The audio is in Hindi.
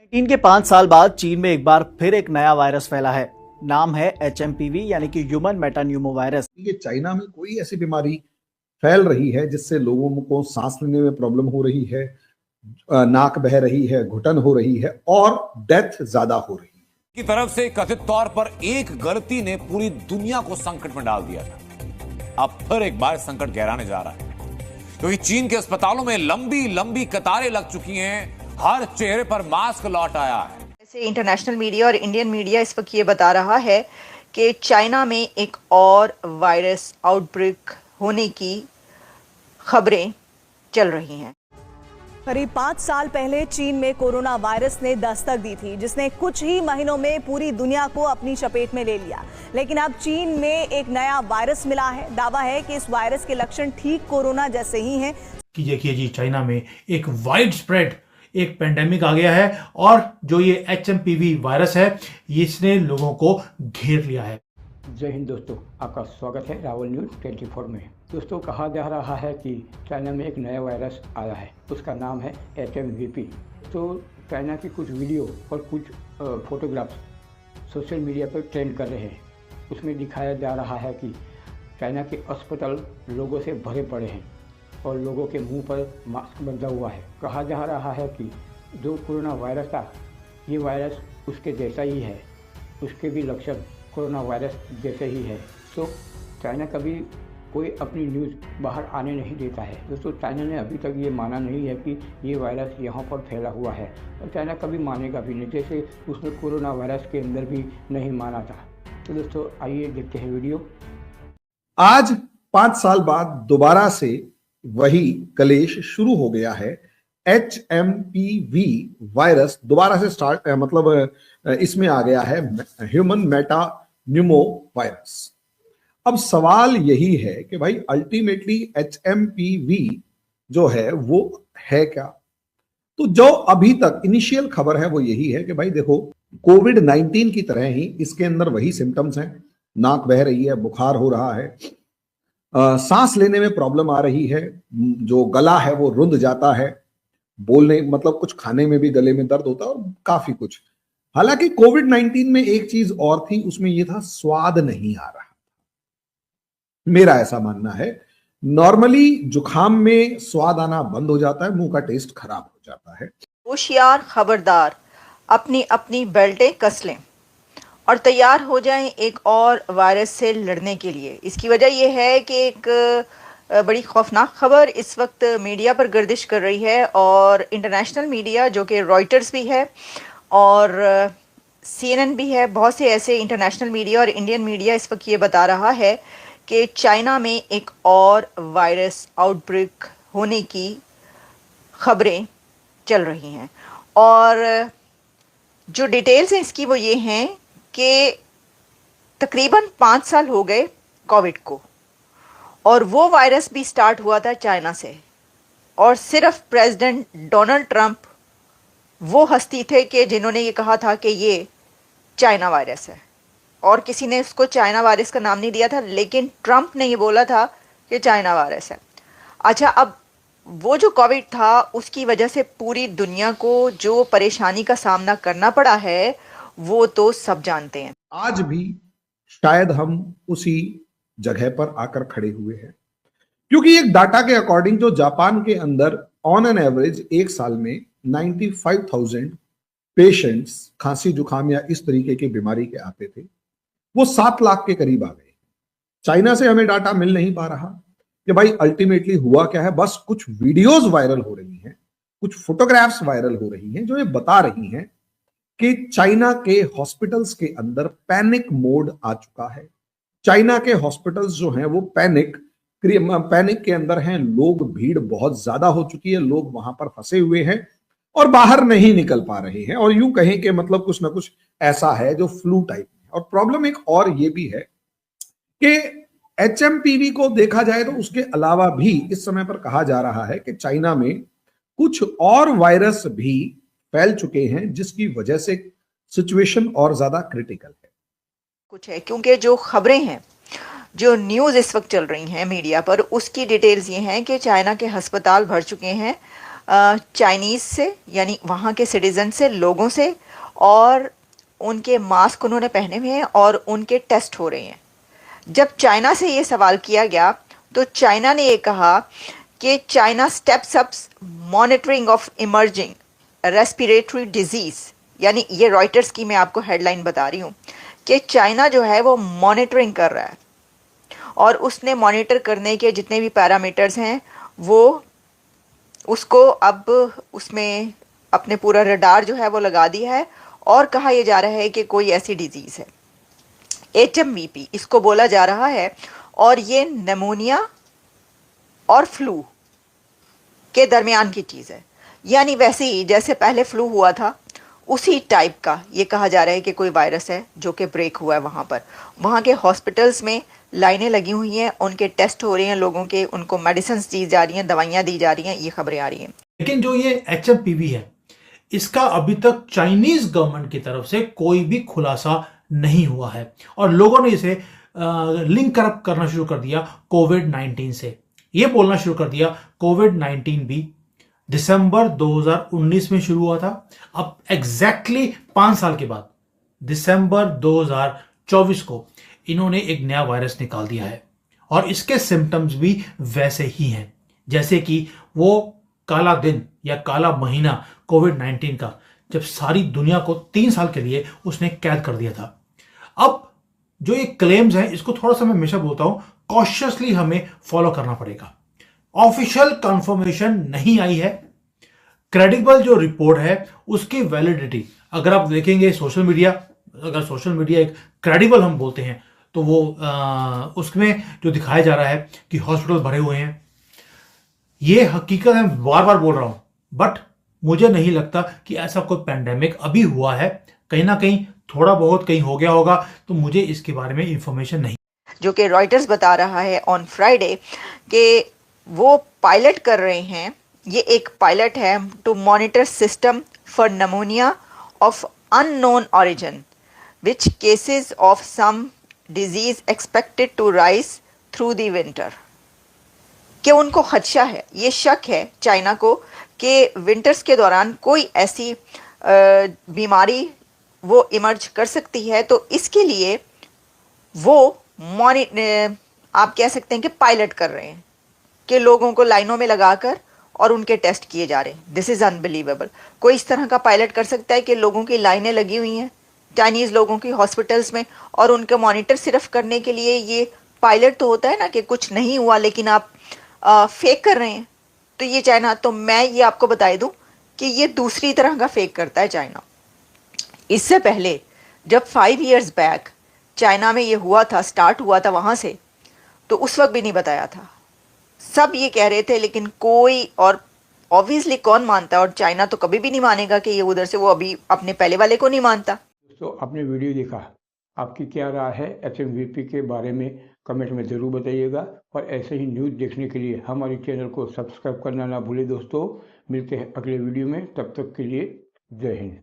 चीन के 5 साल बाद चीन में एक बार फिर एक नया वायरस फैला है। नाम है HMPV यानी कि ह्यूमन मेटान्यूमो वायरस। ये चाइना में कोई ऐसी बीमारी फैल रही है जिससे लोगों को सांस लेने में प्रॉब्लम हो रही है, नाक बह रही है, घुटन हो रही है और डेथ ज्यादा हो रही है। की तरफ से कथित तौर पर एक गलती ने पूरी दुनिया को संकट में डाल दिया था। अब फिर एक बार संकट गहराने जा रहा है क्योंकि चीन के अस्पतालों में लंबी लंबी कतारें लग चुकी हैं। हर चेहरे पर मास्क लौट आया है। ऐसे इंटरनेशनल मीडिया और इंडियन मीडिया इस वक्त ये बता रहा है कि चाइना में एक और वायरस आउटब्रेक होने की खबरें चल रही हैं। करीब 5 साल पहले चीन में कोरोना वायरस ने दस्तक दी थी, जिसने कुछ ही महीनों में पूरी दुनिया को अपनी चपेट में ले लिया। लेकिन अब चीन में एक नया वायरस मिला है। दावा है कि इस वायरस के लक्षण ठीक कोरोना जैसे ही हैं। कि देखिए जी, चाइना में एक वाइड स्प्रेड एक पेंडेमिक आ गया है और जो ये HMPV वायरस है इसने लोगों को घेर लिया है। जय हिंद दोस्तों, आपका स्वागत है रावल न्यूज़ 24 में। दोस्तों, कहा जा रहा है कि चाइना में एक नया वायरस आया है, उसका नाम है HMVP। तो चाइना की कुछ वीडियो और कुछ फोटोग्राफ्स सोशल मीडिया पर ट्रेंड कर रहे हैं। उसमें दिखाया जा रहा है कि चाइना के अस्पताल लोगों से भरे पड़े हैं और लोगों के मुंह पर मास्क बंधा हुआ है। कहा जा रहा है कि जो कोरोना वायरस था, ये वायरस उसके जैसा ही है, उसके भी लक्षण कोरोना वायरस जैसे ही है। तो चाइना कभी कोई अपनी न्यूज़ बाहर आने नहीं देता है। दोस्तों, चाइना ने अभी तक ये माना नहीं है कि ये वायरस यहाँ पर फैला हुआ है और चाइना कभी मानेगा भी नहीं, जैसे उसने कोरोना वायरस के अंदर भी नहीं माना था। तो दोस्तों, आइए देखते हैं वीडियो। आज 5 साल बाद दोबारा से वही कलेश शुरू हो गया है। HMPV वायरस दोबारा से इसमें आ गया है ह्यूमन मेटान्यूमो वायरस। अब सवाल यही है कि भाई अल्टीमेटली HMPV जो है वो है क्या? तो जो अभी तक इनिशियल खबर है वो यही है कि भाई देखो, कोविड-19 की तरह ही इसके अंदर वही सिम्टम्स हैं। नाक बह रही है, बुखार हो रहा है, सांस लेने में प्रॉब्लम आ रही है, जो गला है वो रुंध जाता है, बोलने कुछ खाने में भी गले में दर्द होता है और काफी कुछ। हालांकि कोविड-19 में एक चीज और थी, उसमें ये था स्वाद नहीं आ रहा। मेरा ऐसा मानना है, नॉर्मली जुखाम में स्वाद आना बंद हो जाता है, मुंह का टेस्ट खराब हो जाता है। होशियार, खबरदार, अपनी अपनी बेल्टें कस लें और तैयार हो जाएं एक और वायरस से लड़ने के लिए। इसकी वजह यह है कि एक बड़ी खौफनाक खबर इस वक्त मीडिया पर गर्दिश कर रही है और इंटरनेशनल मीडिया जो कि रॉयटर्स भी है और CNN भी है, बहुत से ऐसे इंटरनेशनल मीडिया और इंडियन मीडिया इस वक्त ये बता रहा है कि चाइना में एक और वायरस आउटब्रेक होने की खबरें चल रही हैं। और जो डिटेल्स हैं इसकी वो ये हैं कि तकरीबन 5 साल हो गए कोविड को और वो वायरस भी स्टार्ट हुआ था चाइना से। और सिर्फ प्रेसिडेंट डोनाल्ड ट्रंप वो हस्ती थे कि जिन्होंने ये कहा था कि ये चाइना वायरस है और किसी ने उसको चाइना वायरस का नाम नहीं दिया था, लेकिन ट्रंप ने ये बोला था कि चाइना वायरस है। अच्छा, अब वो जो कोविड था उसकी वजह से पूरी दुनिया को जो परेशानी का सामना करना पड़ा है वो तो सब जानते हैं। आज भी शायद हम उसी जगह पर आकर खड़े हुए हैं, क्योंकि एक डाटा के अकॉर्डिंग जो जापान के अंदर ऑन एन एवरेज एक साल में 95,000 पेशेंट्स खांसी जुकाम या इस तरीके की बीमारी के आते थे, वो 7 लाख के करीब आ गए। चाइना से हमें डाटा मिल नहीं पा रहा कि भाई अल्टीमेटली हुआ क्या है। बस कुछ वीडियोस वायरल हो रही हैं, कुछ फोटोग्राफ्स वायरल हो रही हैं जो ये बता रही हैं कि चाइना के हॉस्पिटल्स के अंदर पैनिक मोड आ चुका है। चाइना के हॉस्पिटल्स जो हैं वो पैनिक के अंदर हैं। लोग, भीड़ बहुत ज्यादा हो चुकी है, लोग वहां पर फंसे हुए हैं और बाहर नहीं निकल पा रहे हैं। और यूं कहें कि कुछ ना कुछ ऐसा है जो फ्लू टाइप है। और प्रॉब्लम एक और ये भी है कि HMPV को देखा जाए तो उसके अलावा भी इस समय पर कहा जा रहा है कि चाइना में कुछ और वायरस भी फैल चुके हैं, जिसकी वजह से सिचुएशन और ज्यादा क्रिटिकल है। कुछ है क्योंकि जो खबरें हैं, जो न्यूज़ इस वक्त चल रही हैं मीडिया पर, उसकी डिटेल्स ये हैं कि चाइना के अस्पताल भर चुके हैं चाइनीज़ से, यानी वहाँ के सिटीज़न से, लोगों से, और उनके मास्क उन्होंने पहने हुए हैं और उनके टेस्ट हो रहे हैं। जब चाइना से ये सवाल किया गया तो चाइना ने ये कहा कि China steps up monitoring of emerging respiratory disease, यानी ये रॉयटर्स की मैं आपको हेडलाइन बता रही हूँ कि चाइना जो है वो मॉनिटरिंग कर रहा है और उसने मॉनिटर करने के जितने भी पैरामीटर्स हैं वो उसको अब उसमें अपने पूरा रडार जो है वो लगा दिया है और कहा यह जा रहा है कि कोई ऐसी डिजीज़ है HMVP इसको बोला जा रहा है, और ये निमोनिया और फ्लू के दरमियान की चीज़ है। यानी वैसे ही जैसे पहले फ्लू हुआ था उसी टाइप का ये कहा जा रहा है कि कोई वायरस है जो कि ब्रेक हुआ है वहाँ पर। वहाँ के हॉस्पिटल्स में लाइनें लगी हुई हैं, उनके टेस्ट हो रहे हैं लोगों के, उनको मेडिसिन दी जा रही हैं, दवाइयाँ दी जा रही हैं, ये खबरें आ रही हैं। लेकिन जो ये HMPV है इसका अभी तक चाइनीज गवर्नमेंट की तरफ से कोई भी खुलासा नहीं हुआ है और लोगों ने इसे लिंक करना शुरू कर दिया कोविड-19 से। ये बोलना शुरू कर दिया कोविड-19 भी दिसंबर 2019 में शुरू हुआ था। अब एग्जैक्टली 5 साल के बाद दिसंबर 2024 को इन्होंने एक नया वायरस निकाल दिया है और इसके सिम्टम्स भी वैसे ही हैं जैसे कि वो काला दिन या काला महीना कोविड-19 का, जब सारी दुनिया को 3 साल के लिए उसने कैद कर दिया था। अब जो ये क्लेम्स हैं इसको थोड़ा सा मैं हमेशा बोलता हूं कॉशियसली हमें फॉलो करना पड़ेगा। ऑफिशियल कंफर्मेशन नहीं आई है, क्रेडिबल जो रिपोर्ट है उसकी वैलिडिटी अगर आप देखेंगे सोशल मीडिया, अगर सोशल मीडिया एक क्रेडिबल हम बोलते हैं तो वो उसमें जो दिखाया जा रहा है कि हॉस्पिटल भरे हुए हैं, ये हकीकत है, बार बार बोल रहा हूं, बट मुझे नहीं लगता कि ऐसा कोई पैंडेमिक अभी हुआ है। कहीं ना कहीं थोड़ा बहुत कहीं हो गया होगा, तो मुझे इसके बारे में इंफॉर्मेशन नहीं। जो कि रॉयटर्स बता रहा है ऑन फ्राइडे कि वो पायलट कर रहे हैं, ये एक पायलट है to monitor system for pneumonia of unknown origin which cases of some disease expected to rise through the winter. कि उनको खदशा है, ये शक है चाइना को कि विंटर्स के दौरान कोई ऐसी बीमारी वो इमर्ज कर सकती है, तो इसके लिए वो आप कह सकते हैं कि पायलट कर रहे हैं कि लोगों को लाइनों में लगाकर और उनके टेस्ट किए जा रहे हैं। This is unbelievable. कोई इस तरह का पायलट कर सकता है कि लोगों की लाइनें लगी हुई हैं चाइनीज़ लोगों की हॉस्पिटल्स में और उनके मॉनिटर सिर्फ करने के लिए। ये पायलट तो होता है ना कि कुछ नहीं हुआ लेकिन आप फेक कर रहे हैं, तो ये चाइना, तो मैं ये आपको बता दूं कि ये दूसरी तरह का फेक करता है चाइना। इससे पहले जब 5 years बैक चाइना में ये हुआ था, स्टार्ट हुआ था वहाँ से, तो उस वक्त भी नहीं बताया था। सब ये कह रहे थे लेकिन कोई, और ऑब्वियसली कौन मानता है, और चाइना तो कभी भी नहीं मानेगा कि ये उधर से वो अभी अपने पहले वाले को नहीं मानता। दोस्तों आपने वीडियो देखा, आपकी क्या राय है HMVP के बारे में कमेंट में ज़रूर बताइएगा और ऐसे ही न्यूज़ देखने के लिए हमारे चैनल को सब्सक्राइब करना ना भूलें। दोस्तों मिलते हैं अगले वीडियो में, तब तक के लिए जय हिंद।